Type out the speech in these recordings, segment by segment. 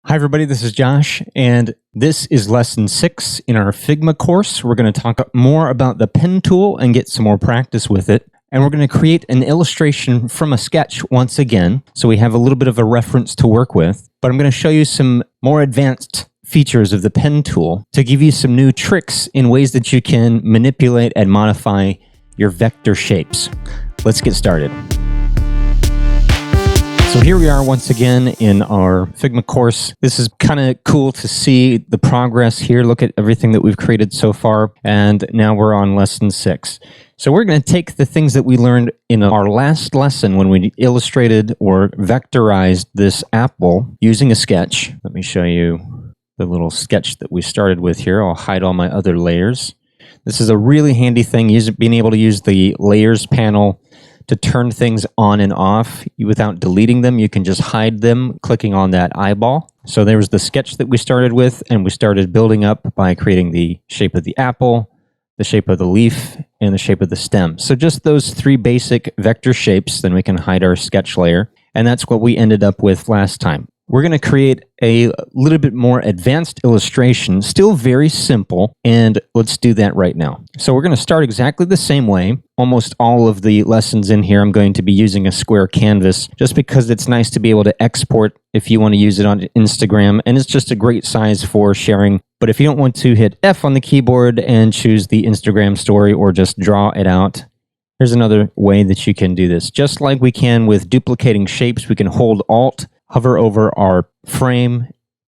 Hi everybody, this is Josh, and this is lesson 6 in our Figma course. We're going to talk more about the pen tool and get some more practice with it. And we're going to create an illustration from a sketch once again, so we have a little bit of a reference to work with. But I'm going to show you some more advanced features of the pen tool to give you some new tricks in ways that you can manipulate and modify your vector shapes. Let's get started. So here we are once again in our Figma course. This is kind of cool to see the progress here. Look at everything that we've created so far. And now we're on lesson 6. So we're going to take the things that we learned in our last lesson when we illustrated or vectorized this apple using a sketch. Let me show you the little sketch that we started with here. I'll hide all my other layers. This is a really handy thing, being able to use the layers panel to turn things on and off without deleting them. You can just hide them clicking on that eyeball. So there was the sketch that we started with, and we started building up by creating the shape of the apple, the shape of the leaf, and the shape of the stem. So just those 3 basic vector shapes, then we can hide our sketch layer. And that's what we ended up with last time. We're going to create a little bit more advanced illustration, still very simple, and let's do that right now. So we're going to start exactly the same way. Almost all of the lessons in here, I'm going to be using a square canvas just because it's nice to be able to export if you want to use it on Instagram, and it's just a great size for sharing. But if you don't want to hit F on the keyboard and choose the Instagram story or just draw it out, here's another way that you can do this. Just like we can with duplicating shapes, we can hold Alt, hover over our frame,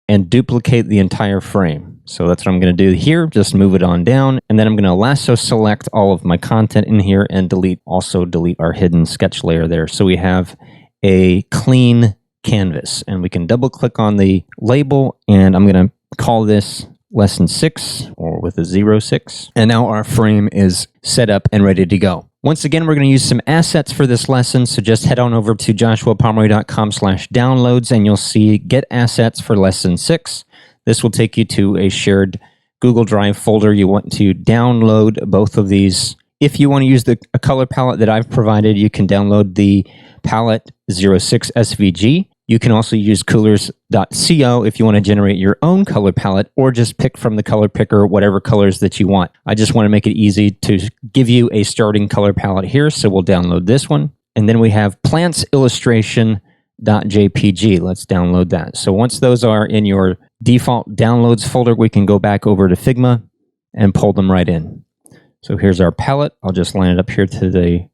and duplicate the entire frame. So that's what I'm going to do here. Just move it on down, and then I'm going to lasso select all of my content in here and also delete our hidden sketch layer there. So we have a clean canvas, and we can double click on the label, and I'm going to call this lesson 6 or with a 06. And now our frame is set up and ready to go. Once again, we're going to use some assets for this lesson, so just head on over to joshuapomeroy.com/downloads and you'll see Get Assets for Lesson 6. This will take you to a shared Google Drive folder. You want to download both of these. If you want to use a color palette that I've provided, you can download the palette 06 SVG. You can also use coolors.co if you want to generate your own color palette, or just pick from the color picker whatever colors that you want. I just want to make it easy to give you a starting color palette here, so we'll download this one. And then we have plantsillustration.jpg. Let's download that. So once those are in your default downloads folder, we can go back over to Figma and pull them right in. So here's our palette. I'll just line it up here to the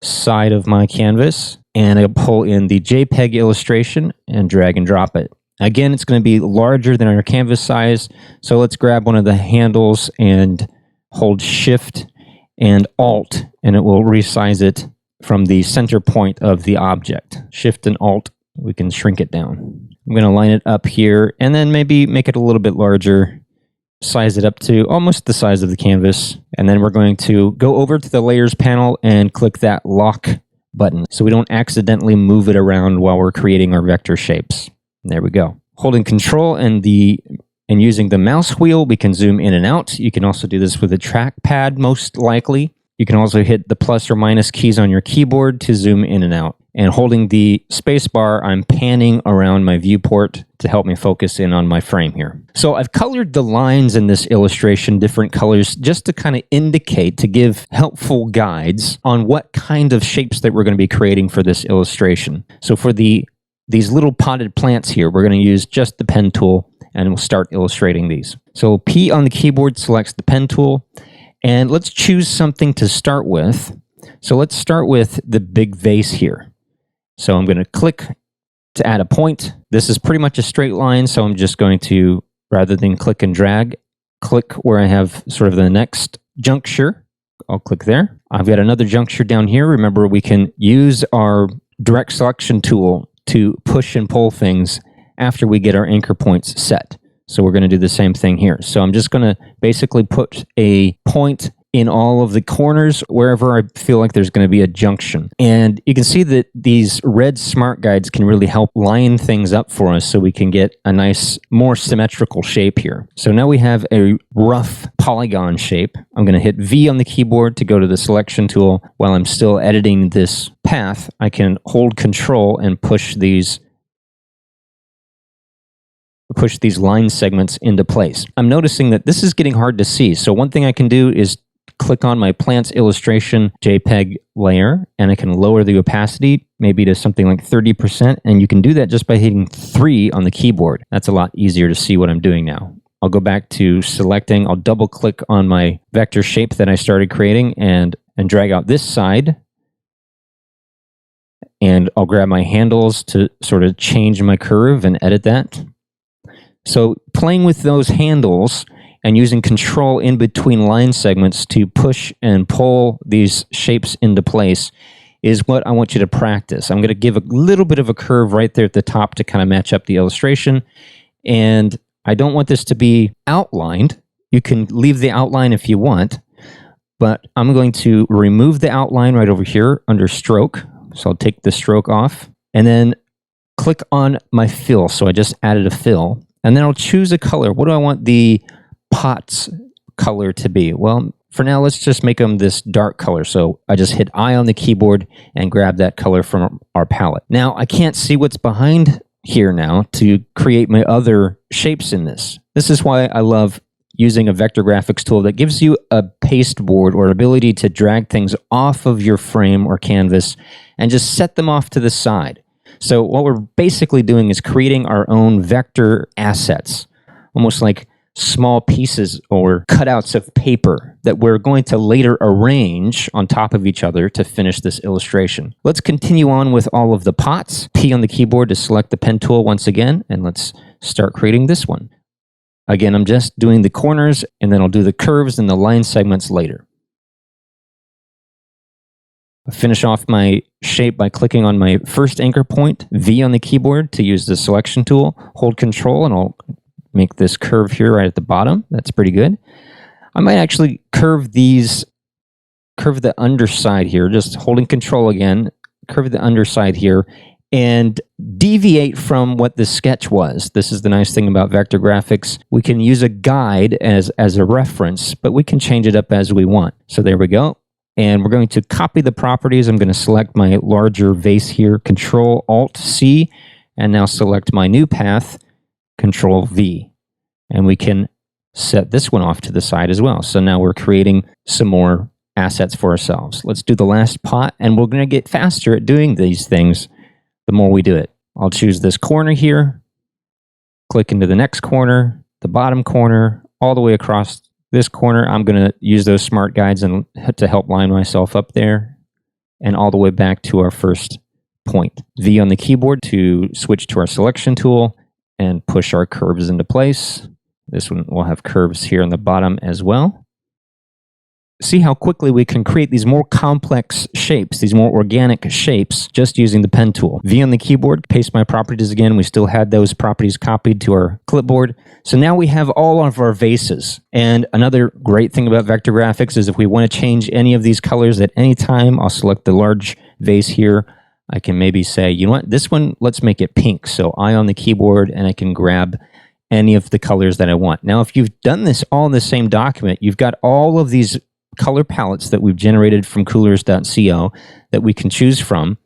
side of my canvas, and I'll pull in the JPEG illustration and drag and drop it. Again, it's going to be larger than our canvas size, so let's grab one of the handles and hold Shift and Alt, and it will resize it from the center point of the object. Shift and Alt, we can shrink it down. I'm going to line it up here, and then maybe make it a little bit larger, size it up to almost the size of the canvas, and then we're going to go over to the layers panel and click that lock button so we don't accidentally move it around while we're creating our vector shapes. There we go. Holding Control and using the mouse wheel, we can zoom in and out. You can also do this with a trackpad, most likely. You can also hit the plus or minus keys on your keyboard to zoom in and out. And holding the space bar, I'm panning around my viewport to help me focus in on my frame here. So I've colored the lines in this illustration different colors just to kind of indicate, to give helpful guides on what kind of shapes that we're going to be creating for this illustration. So for these little potted plants here, we're going to use just the pen tool, and we'll start illustrating these. So P on the keyboard selects the pen tool, and let's choose something to start with. So let's start with the big vase here. So I'm going to click to add a point. This is pretty much a straight line, so I'm just going to, rather than click and drag, click where I have sort of the next juncture. I'll click there. I've got another juncture down here. Remember, we can use our direct selection tool to push and pull things after we get our anchor points set. So we're going to do the same thing here. So I'm just going to basically put a point in all of the corners wherever I feel like there's going to be a junction. And you can see that these red smart guides can really help line things up for us so we can get a nice, more symmetrical shape here. So now we have a rough polygon shape. I'm going to hit V on the keyboard to go to the selection tool. While I'm still editing this path, I can hold Control and push these push these line segments into place. I'm noticing that this is getting hard to see. So one thing I can do is click on my plants illustration JPEG layer, and I can lower the opacity maybe to something like 30%. And you can do that just by hitting 3 on the keyboard. That's a lot easier to see what I'm doing now. I'll go back to selecting. I'll double click on my vector shape that I started creating and drag out this side. And I'll grab my handles to sort of change my curve and edit that. So playing with those handles and using control in between line segments to push and pull these shapes into place is what I want you to practice. I'm going to give a little bit of a curve right there at the top to kind of match up the illustration. And I don't want this to be outlined. You can leave the outline if you want, but I'm going to remove the outline right over here under stroke. So I'll take the stroke off and then click on my fill. So I just added a fill, and then I'll choose a color. What do I want the pots color to be? Well, for now, let's just make them this dark color. So I just hit I on the keyboard and grab that color from our palette. Now I can't see what's behind here now to create my other shapes in this. This is why I love using a vector graphics tool that gives you a pasteboard or ability to drag things off of your frame or canvas and just set them off to the side. So what we're basically doing is creating our own vector assets, almost like small pieces or cutouts of paper that we're going to later arrange on top of each other to finish this illustration. Let's continue on with all of the pots. P on the keyboard to select the pen tool once again, and let's start creating this one. Again, I'm just doing the corners, and then I'll do the curves and the line segments later. I finish off my shape by clicking on my first anchor point, V on the keyboard to use the selection tool. Hold Control, and I'll make this curve here right at the bottom. That's pretty good. I might actually curve the underside here, just holding Control again, curve the underside here, and deviate from what the sketch was. This is the nice thing about vector graphics. We can use a guide as a reference, but we can change it up as we want. So there we go. And we're going to copy the properties. I'm going to select my larger vase here, Control Alt C, and now select my new path, Control V. And we can set this one off to the side as well. So now we're creating some more assets for ourselves. Let's do the last pot, and we're going to get faster at doing these things the more we do it. I'll choose this corner here, click into the next corner, the bottom corner, all the way across this corner. I'm going to use those smart guides and to help line myself up there, and all the way back to our first point. V on the keyboard to switch to our selection tool and push our curves into place. This one will have curves here on the bottom as well. See how quickly we can create these more complex shapes, these more organic shapes, just using the pen tool. V on the keyboard, paste my properties again. We still had those properties copied to our clipboard. So now we have all of our vases. And another great thing about vector graphics is if we want to change any of these colors at any time, I'll select the large vase here. I can maybe say, you know what, this one, let's make it pink. So I on the keyboard, and I can grab any of the colors that I want. Now, if you've done this all in the same document, you've got all of these color palettes that we've generated from coolers.co that we can choose from,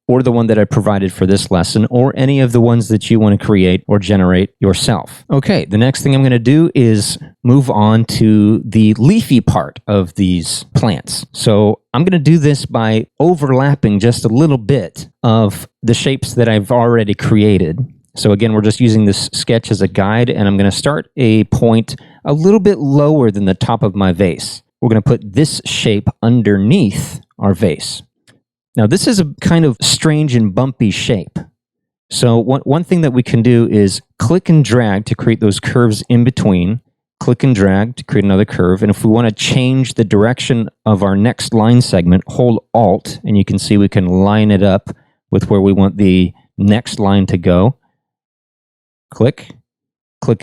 or the one that I provided for this lesson, or any of the ones that you want to create or generate yourself. Okay, the next thing I'm going to do is move on to the leafy part of these plants. So I'm going to do this by overlapping just a little bit of the shapes that I've already created. So again, we're just using this sketch as a guide, and I'm going to start a point a little bit lower than the top of my vase. We're going to put this shape underneath our vase. Now, this is a kind of strange and bumpy shape. So one thing that we can do is click and drag to create those curves in between, click and drag to create another curve. And if we want to change the direction of our next line segment, hold Alt, and you can see we can line it up with where we want the next line to go. Click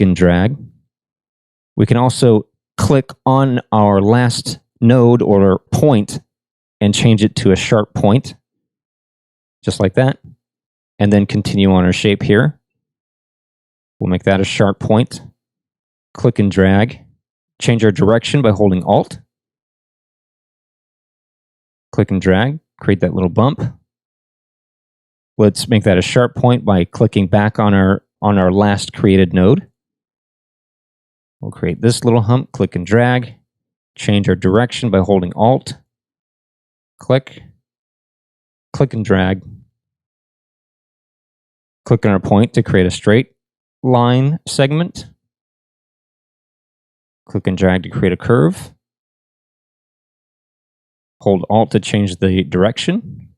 and drag. We can also click on our last node or point and change it to a sharp point, just like that. And then continue on our shape here. We'll make that a sharp point. Click and drag. Change our direction by holding Alt. Click and drag. Create that little bump. Let's make that a sharp point by clicking back on our on our last created node. We'll create this little hump, click and drag, change our direction by holding Alt, click, click and drag, click on our point to create a straight line segment, click and drag to create a curve, hold Alt to change the direction,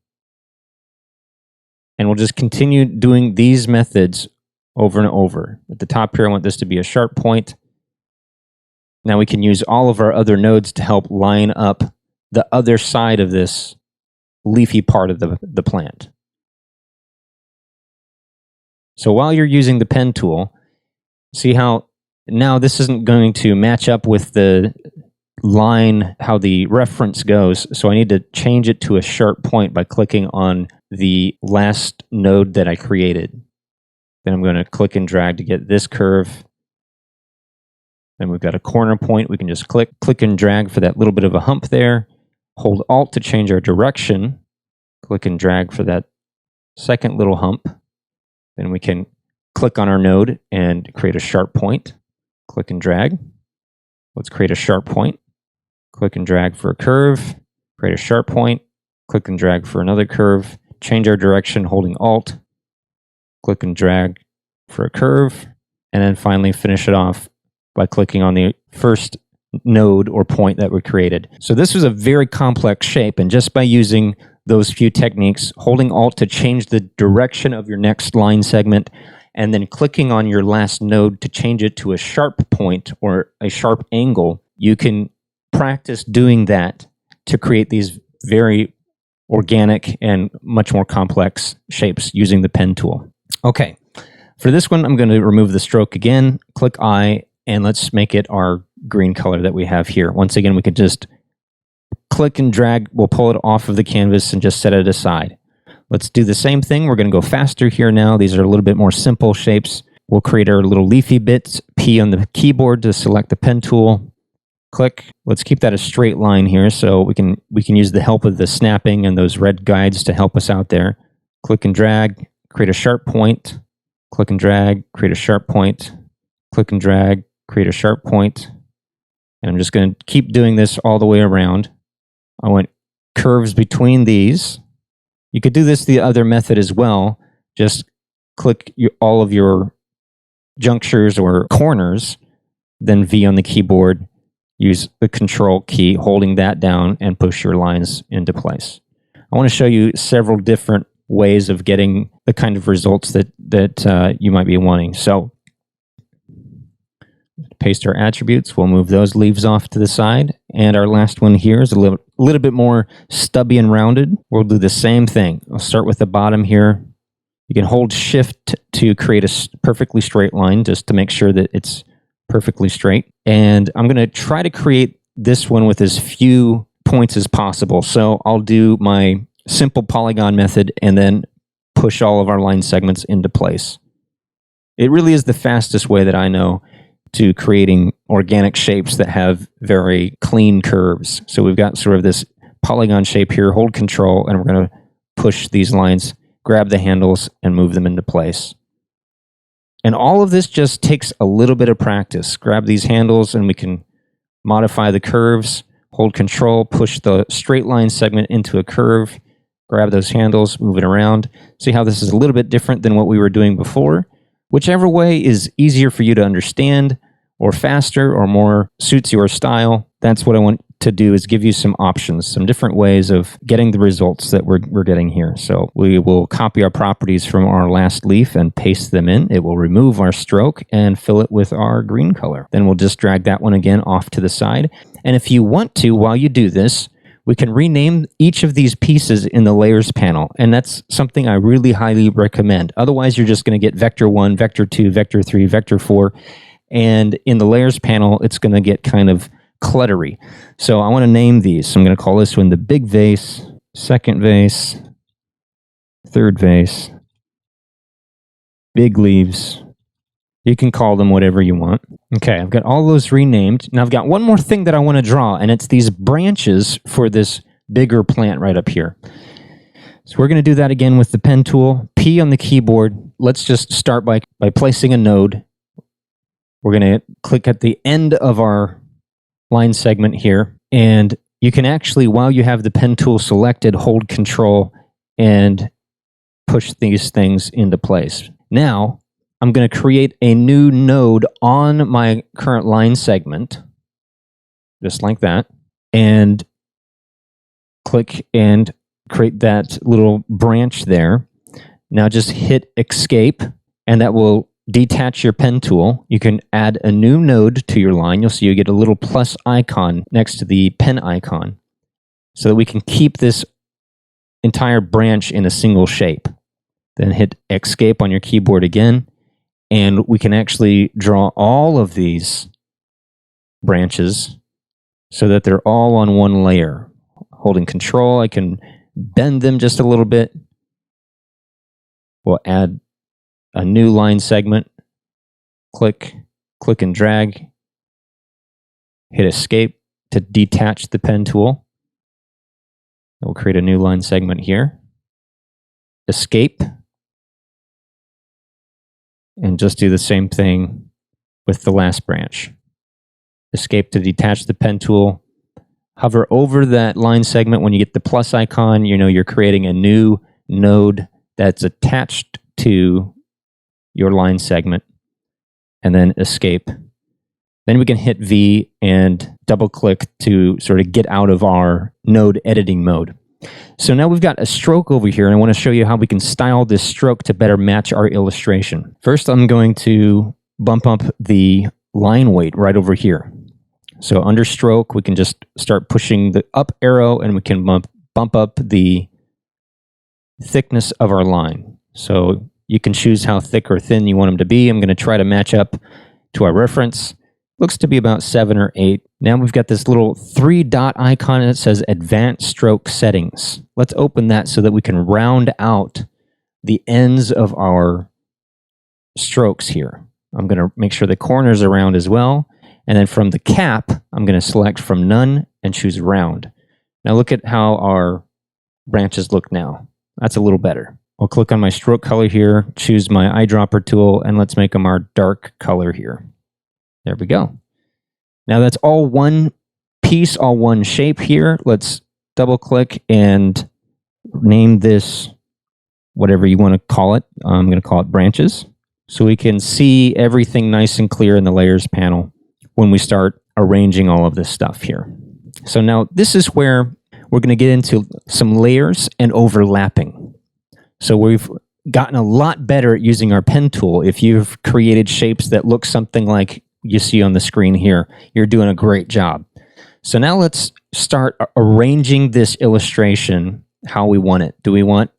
and we'll just continue doing these methods over and over. At the top here, I want this to be a sharp point. Now we can use all of our other nodes to help line up the other side of this leafy part of the plant. So while you're using the pen tool, see how now this isn't going to match up with the line, how the reference goes. So I need to change it to a sharp point by clicking on the last node that I created. Then I'm going to click and drag to get this curve. Then we've got a corner point. We can just click and drag for that little bit of a hump there. Hold Alt to change our direction. Click and drag for that second little hump. Then we can click on our node and create a sharp point. Click and drag. Let's create a sharp point. Click and drag for a curve. Create a sharp point. Click and drag for another curve. Change our direction holding Alt. Click and drag for a curve. And then finally finish it off by clicking on the first node or point that we created. So this was a very complex shape, and just by using those few techniques, holding Alt to change the direction of your next line segment, and then clicking on your last node to change it to a sharp point or a sharp angle, you can practice doing that to create these very organic and much more complex shapes using the pen tool. Okay, for this one, I'm going to remove the stroke again, click I, and let's make it our green color that we have here. Once again, we can just click and drag. We'll pull it off of the canvas and just set it aside. Let's do the same thing. We're going to go faster here now. These are a little bit more simple shapes. We'll create our little leafy bits, P on the keyboard to select the pen tool. Click. Let's keep that a straight line here so we can use the help of the snapping and those red guides to help us out there. Click and drag, create a sharp point. Click and drag, create a sharp point. Click and drag, create a sharp point. And I'm just going to keep doing this all the way around. I want curves between these. You could do this the other method as well. Just click all of your junctures or corners, then V on the keyboard. Use the Control key, holding that down, and push your lines into place. I want to show you several different ways of getting the kind of results that you might be wanting. So paste our attributes. We'll move those leaves off to the side. And our last one here is a little bit more stubby and rounded. We'll do the same thing. I'll start with the bottom here. You can hold Shift to create a perfectly straight line just to make sure that it's perfectly straight. And I'm going to try to create this one with as few points as possible. So I'll do my simple polygon method and then push all of our line segments into place. It really is the fastest way that I know to creating organic shapes that have very clean curves. So we've got sort of this polygon shape here, hold Control, and we're going to push these lines, grab the handles, and move them into place. And all of this just takes a little bit of practice. Grab these handles and we can modify the curves, hold Control, push the straight line segment into a curve, grab those handles, move it around. See how this is a little bit different than what we were doing before? Whichever way is easier for you to understand, or faster, or more suits your style, that's what I want to do, is give you some options, some different ways of getting the results that we're getting here. So we will copy our properties from our last leaf and paste them in. It will remove our stroke and fill it with our green color. Then we'll just drag that one again off to the side. And if you want to, while you do this, we can rename each of these pieces in the Layers panel, and that's something I really highly recommend. Otherwise, you're just going to get Vector 1, Vector 2, Vector 3, Vector 4, and in the Layers panel, it's going to get kind of cluttery. So I want to name these. So I'm going to call this one the big vase, second vase, third vase, big leaves. You can call them whatever you want. Okay, I've got all those renamed. Now I've got one more thing that I want to draw, and it's these branches for this bigger plant right up here. So we're going to do that again with the pen tool. P on the keyboard. Let's just start by placing a node. We're going to click at the end of our line segment here. And you can actually, while you have the pen tool selected, hold Control and push these things into place. Now, I'm going to create a new node on my current line segment, just like that, and click and create that little branch there. Now just hit Escape, and that will detach your pen tool. You can add a new node to your line. You'll see you get a little plus icon next to the pen icon, so that we can keep this entire branch in a single shape. Then hit Escape on your keyboard again, and we can actually draw all of these branches so that they're all on one layer. Holding Control, I can bend them just a little bit. We'll add a new line segment. Click and drag. Hit Escape to detach the pen tool. We'll create a new line segment here. Escape. And just do the same thing with the last branch. Escape to detach the pen tool. Hover over that line segment. When you get the plus icon, you know you're creating a new node that's attached to your line segment. And then Escape. Then we can hit V and double click to sort of get out of our node editing mode. So now we've got a stroke over here, and I want to show you how we can style this stroke to better match our illustration. First, I'm going to bump up the line weight right over here. So under stroke, we can just start pushing the up arrow, and we can bump up the thickness of our line. So you can choose how thick or thin you want them to be. I'm going to try to match up to our reference. Looks to be about 7 or 8. Now we've got this little 3-dot icon that says Advanced Stroke Settings. Let's open that so that we can round out the ends of our strokes here. I'm going to make sure the corners are round as well. And then from the cap, I'm going to select from None and choose Round. Now look at how our branches look now. That's a little better. I'll click on my stroke color here, choose my eyedropper tool, and let's make them our dark color here. There we go. Now that's all one piece, all one shape here. Let's double click and name this whatever you want to call it. I'm going to call it branches, so we can see everything nice and clear in the layers panel when we start arranging all of this stuff here. So now this is where we're going to get into some layers and overlapping. So we've gotten a lot better at using our pen tool. If you've created shapes that look something like you see on the screen here, you're doing a great job. So now let's start arranging this illustration how we want it. Do we want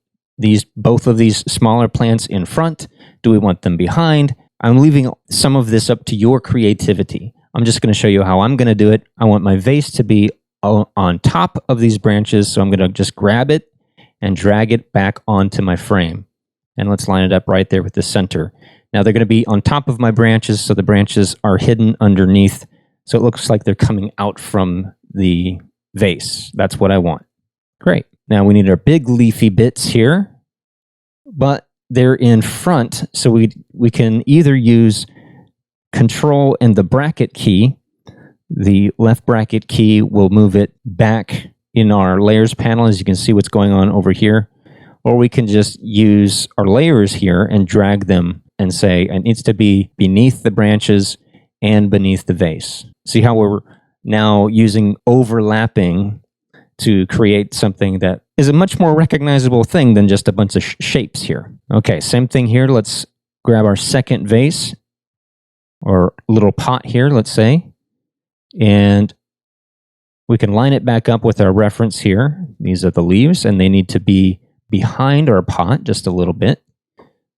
both of these smaller plants in front? Do we want them behind? I'm leaving some of this up to your creativity. I'm just going to show you how I'm going to do it. I want my vase to be on top of these branches, so I'm going to just grab it and drag it back onto my frame. And let's line it up right there with the center. Now they're going to be on top of my branches, so the branches are hidden underneath, so it looks like they're coming out from the vase. That's what I want. Great. Now we need our big leafy bits here, but they're in front, so we can either use Control and the bracket key. The left bracket key will move it back in our layers panel, as you can see what's going on over here. Or we can just use our layers here and drag them and say it needs to be beneath the branches and beneath the vase. See how we're now using overlapping to create something that is a much more recognizable thing than just a bunch of shapes here. Okay, same thing here. Let's grab our second vase or little pot here, let's say, and we can line it back up with our reference here. These are the leaves, and they need to be behind our pot just a little bit.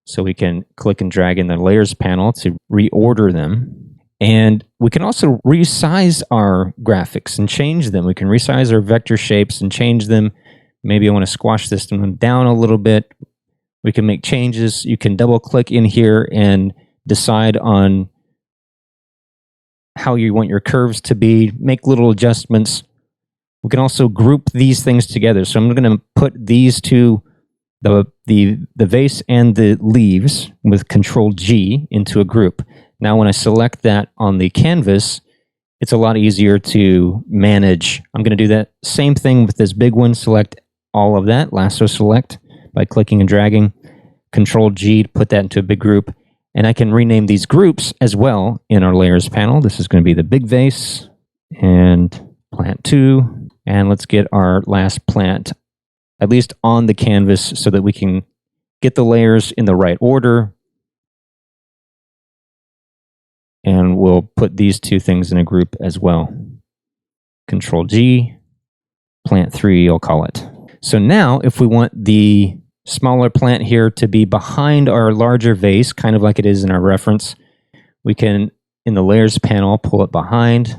So we can click and drag in the layers panel to reorder them. And we can also resize our graphics and change them. We can resize our vector shapes and change them. Maybe I want to squash this one down a little bit. We can make changes. You can double click in here and decide on how you want your curves to be, make little adjustments. We can also group these things together. So I'm going to put these two the vase and the leaves with Control G into a group. Now when I select that on the canvas, it's a lot easier to manage. I'm going to do that same thing with this big one. Select all of that, lasso select by clicking and dragging. Control G to put that into a big group. And I can rename these groups as well in our layers panel. This is going to be the big vase and plant 2. And let's get our last plant at least on the canvas so that we can get the layers in the right order. And we'll put these two things in a group as well. Control G, plant 3, I'll call it. So now if we want the smaller plant here to be behind our larger vase, kind of like it is in our reference, we can, in the layers panel, pull it behind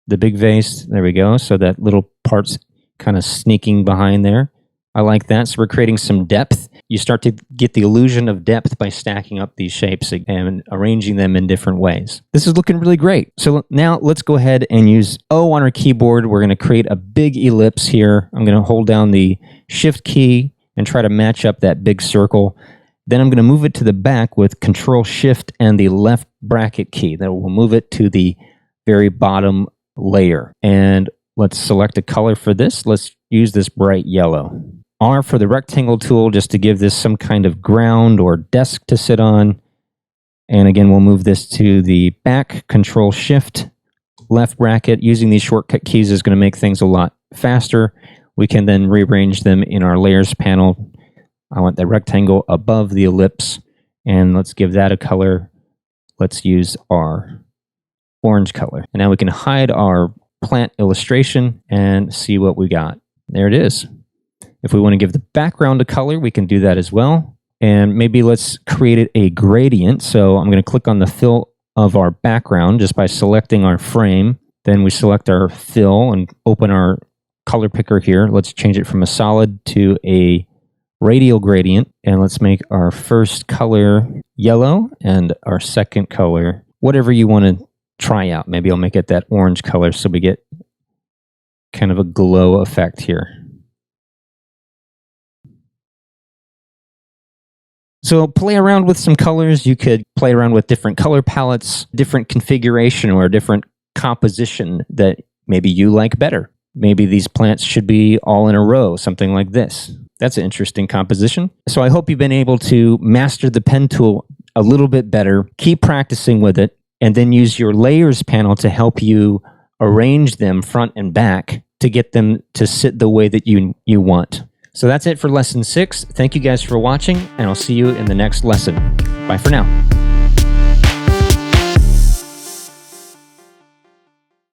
the big vase. There we go. So that little part's kind of sneaking behind there. I like that. So we're creating some depth. You start to get the illusion of depth by stacking up these shapes and arranging them in different ways. This is looking really great. So now let's go ahead and use O on our keyboard. We're going to create a big ellipse here. I'm going to hold down the Shift key and try to match up that big circle. Then I'm going to move it to the back with Control Shift and the left bracket key. That will move it to the very bottom layer. And let's select a color for this. Let's use this bright yellow. R for the rectangle tool, just to give this some kind of ground or desk to sit on. And again, we'll move this to the back. Control Shift, left bracket. Using these shortcut keys is going to make things a lot faster. We can then rearrange them in our layers panel. I want the rectangle above the ellipse, and let's give that a color. Let's use our orange color. And now we can hide our plant illustration and see what we got. There it is. If we want to give the background a color, we can do that as well. And maybe let's create a gradient. So I'm going to click on the fill of our background just by selecting our frame. Then we select our fill and open our color picker here. Let's change it from a solid to a radial gradient. And let's make our first color yellow and our second color, whatever you want to try out. Maybe I'll make it that orange color so we get kind of a glow effect here. So play around with some colors. You could play around with different color palettes, different configuration or different composition that maybe you like better. Maybe these plants should be all in a row, something like this. That's an interesting composition. So I hope you've been able to master the pen tool a little bit better. Keep practicing with it, and then use your layers panel to help you arrange them front and back to get them to sit the way that you want. So that's it for lesson 6. Thank you guys for watching, and I'll see you in the next lesson. Bye for now.